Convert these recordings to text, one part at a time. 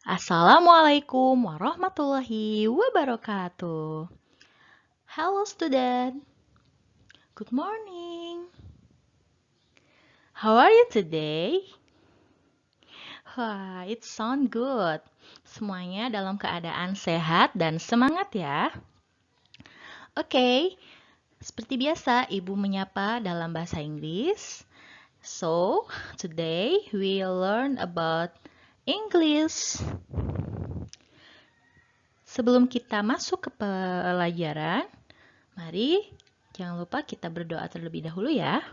Assalamualaikum warahmatullahi wabarakatuh. Hello student, good morning. How are you today? Wah, it sound good. Semuanya dalam keadaan sehat dan semangat ya. Oke, seperti biasa ibu menyapa dalam bahasa Inggris. So, today we'll learn about English. Sebelum kita masuk ke pelajaran, mari jangan lupa kita berdoa terlebih dahulu ya.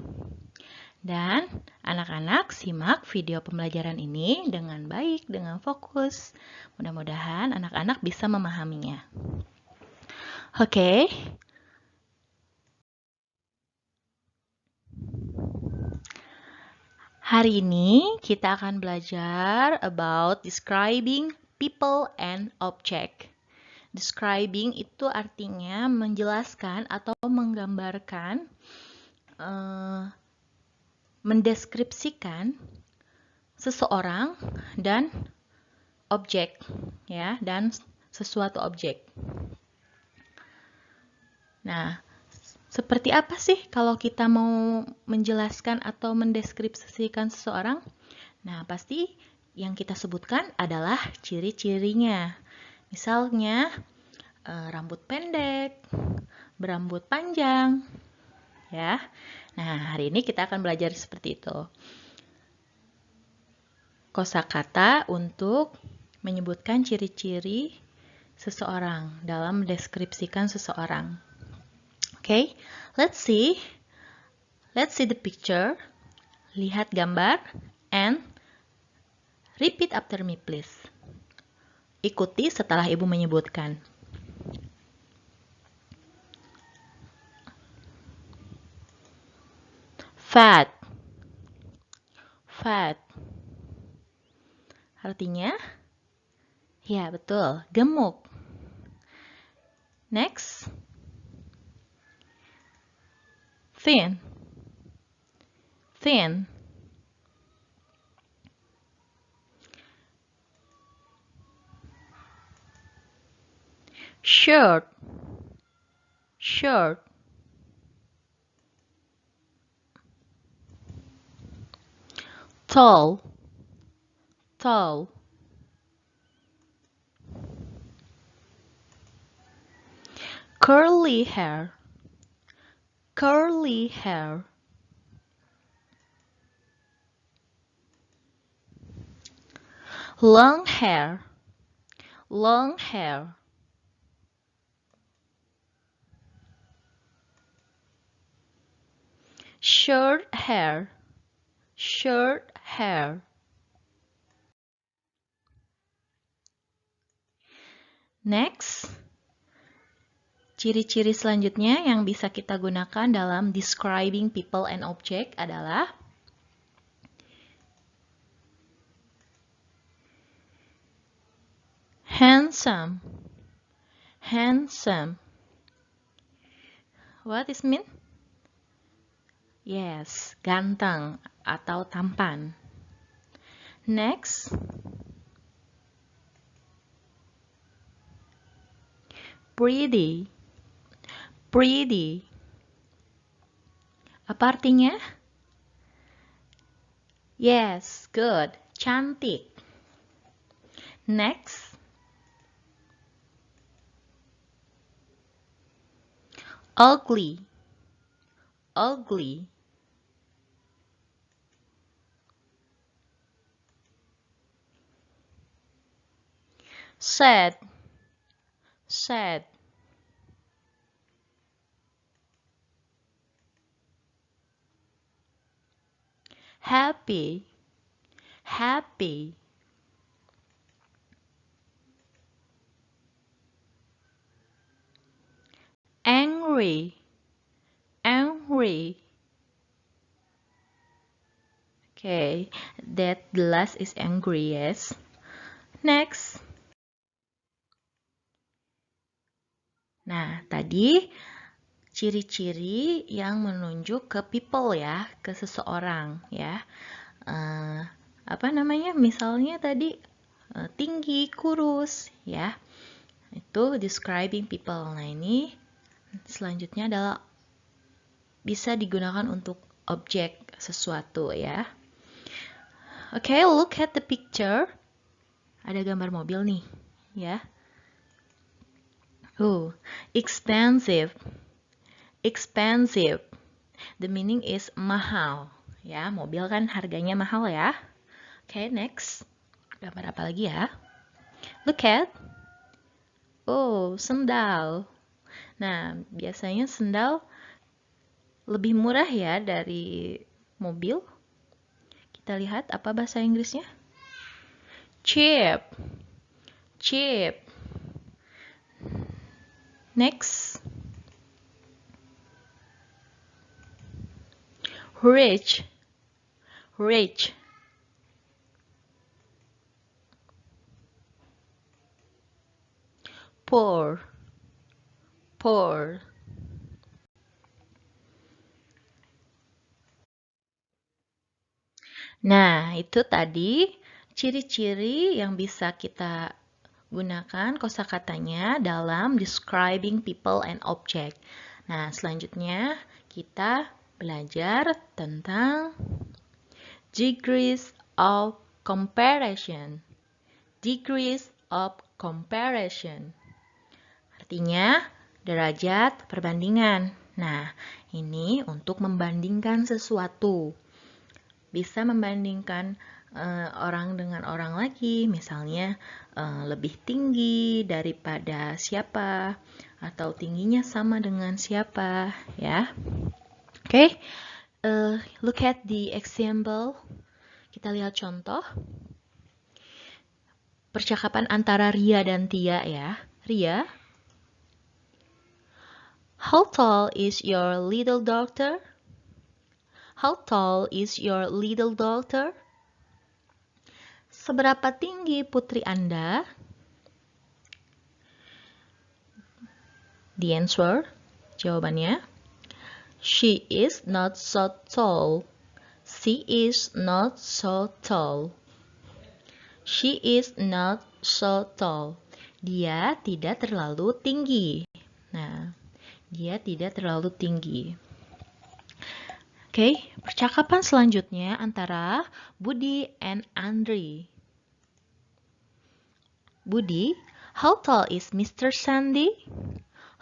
Dan anak-anak simak video pembelajaran ini dengan baik, dengan fokus. Mudah-mudahan anak-anak bisa memahaminya. Oke. Hari ini kita akan belajar about describing people and object. Describing itu artinya menjelaskan atau menggambarkan, mendeskripsikan seseorang dan objek, ya, dan sesuatu objek. Nah, seperti apa sih kalau kita mau menjelaskan atau mendeskripsikan seseorang? Nah, pasti yang kita sebutkan adalah ciri-cirinya. Misalnya, rambut pendek, berambut panjang, ya. Nah, hari ini kita akan belajar seperti itu. Kosakata untuk menyebutkan ciri-ciri seseorang dalam mendeskripsikan seseorang. Okay, let's see the picture. Lihat gambar and repeat after me please. Ikuti setelah ibu menyebutkan. Fat. Fat. Artinya? Ya, betul. Gemuk. Next. Thin. Thin. Short. Short. Tall. Tall. Curly hair. Curly hair. Long hair. Long hair. Short hair. Short hair. Next, ciri-ciri selanjutnya yang bisa kita gunakan dalam describing people and object adalah handsome. Handsome. What is mean? Yes, ganteng atau tampan. Next, pretty. Pretty. Apa artinya? Yes, good. Cantik. Next, ugly. Ugly. Sad. Sad. Happy. Happy. Angry. Angry. Okay, that the last is angry, yes. Next. Nah, tadi ciri-ciri yang menunjuk ke people ya, ke seseorang ya. Apa namanya? Misalnya tadi tinggi, kurus, ya. Itu describing people. Nah, ini selanjutnya adalah bisa digunakan untuk objek sesuatu, ya. Oke, look at the picture. Ada gambar mobil nih, ya. Expensive. Expensive. The meaning is mahal. Ya, mobil kan harganya mahal ya. Oke, next. Gambar apa lagi ya? Look at. Sendal. Nah, biasanya sendal lebih murah ya dari mobil. Kita lihat apa bahasa Inggrisnya? Cheap. Cheap. Next. Rich. Rich. Poor. Poor. Nah, itu tadi ciri-ciri yang bisa kita gunakan kosakatanya dalam describing people and object. Nah, selanjutnya kita belajar tentang degrees of comparison. Degrees of comparison. Artinya derajat perbandingan. Nah, ini untuk membandingkan sesuatu. Bisa membandingkan orang dengan orang lagi, misalnya lebih tinggi daripada siapa, atau tingginya sama dengan siapa, ya. Oke, look at the example. Kita lihat contoh. Percakapan antara Ria dan Tia, ya. Ria, how tall is your little daughter? How tall is your little daughter? Seberapa tinggi putri Anda? The answer, jawabannya, she is not so tall. She is not so tall. She is not so tall. Dia tidak terlalu tinggi. Nah, dia tidak terlalu tinggi. Oke, percakapan selanjutnya antara Budi and Andri. Budi, how tall is Mr. Sandy?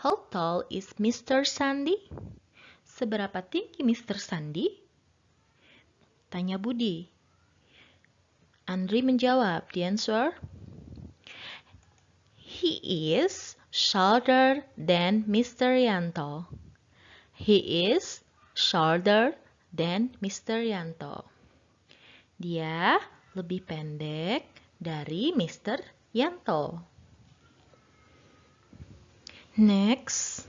How tall is Mr. Sandy? Seberapa tinggi Mr. Sandy? Tanya Budi. Andri menjawab, the answer, he is shorter than Mr. Yanto. He is shorter than Mr. Yanto. Dia lebih pendek dari Mr. Yanto. Next.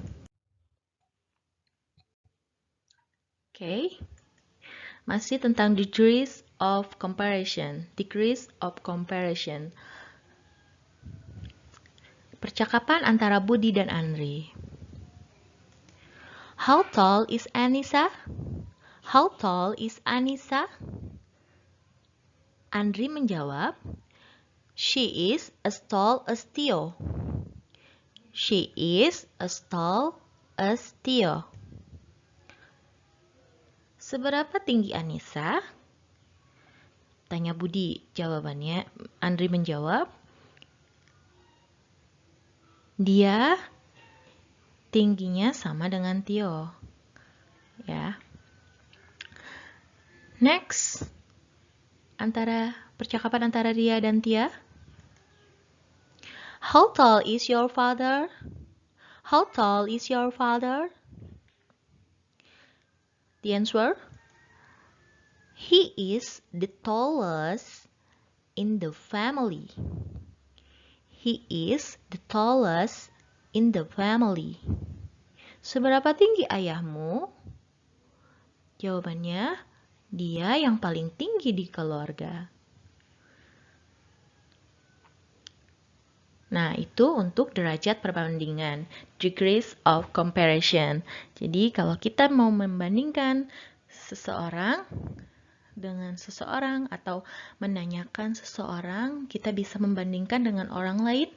Oke. Masih tentang degrees of comparison. Degrees of comparison. Percakapan antara Budi dan Andri. How tall is Anissa? How tall is Anissa? Andri menjawab, she is as tall as Theo. She is as tall as Theo. Seberapa tinggi Anissa? Tanya Budi. Jawabannya, Andri menjawab, dia tingginya sama dengan Theo. Ya. Next. Percakapan antara Ria dan Tia. How tall is your father? How tall is your father? The answer, he is the tallest in the family. He is the tallest in the family. Seberapa tinggi ayahmu? Jawabannya, dia yang paling tinggi di keluarga. Nah, itu untuk derajat perbandingan, degrees of comparison. Jadi, kalau kita mau membandingkan seseorang, dengan seseorang atau menanyakan seseorang, kita bisa membandingkan dengan orang lain,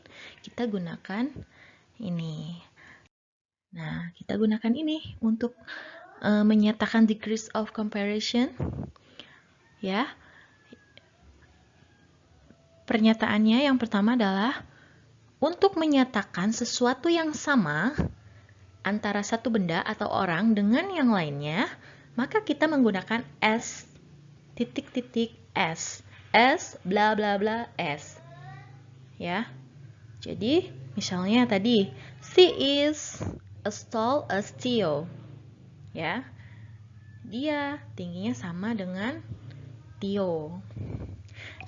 kita gunakan ini. Nah, kita gunakan ini untuk menyatakan degrees of comparison. Ya. Pernyataannya yang pertama adalah untuk menyatakan sesuatu yang sama antara satu benda atau orang dengan yang lainnya, maka kita menggunakan S titik-titik S. S bla bla bla S. Ya. Jadi, misalnya tadi, she is as tall as Theo. Ya. Dia tingginya sama dengan Theo.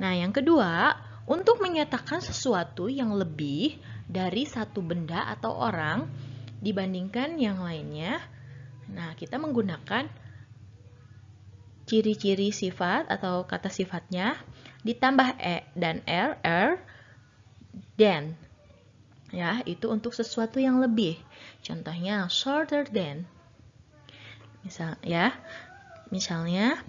Nah, yang kedua, untuk menyatakan sesuatu yang lebih dari satu benda atau orang dibandingkan yang lainnya, nah kita menggunakan ciri-ciri sifat atau kata sifatnya ditambah e dan r than. Ya, itu untuk sesuatu yang lebih. Contohnya shorter than. Misalnya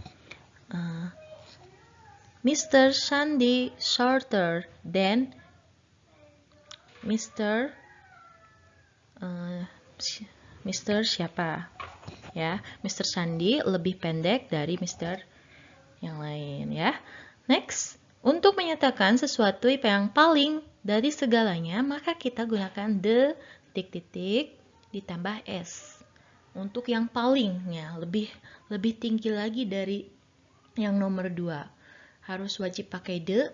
Mr. Sandy shorter than Mr. siapa? Ya, Mr. Sandy lebih pendek dari Mr. yang lain ya. Next, untuk menyatakan sesuatu yang paling dari segalanya, maka kita gunakan the titik-titik ditambah s. Untuk yang palingnya lebih tinggi lagi dari yang nomor 2. Harus wajib pakai the,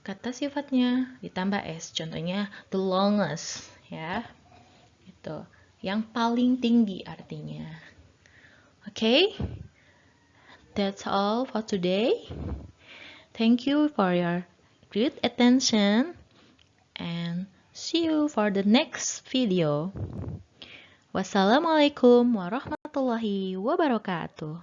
kata sifatnya ditambah s. Contohnya the longest ya. Itu yang paling tinggi artinya. Okay? That's all for today. Thank you for your great attention and see you for the next video. Wassalamualaikum warahmatullahi wabarakatuh.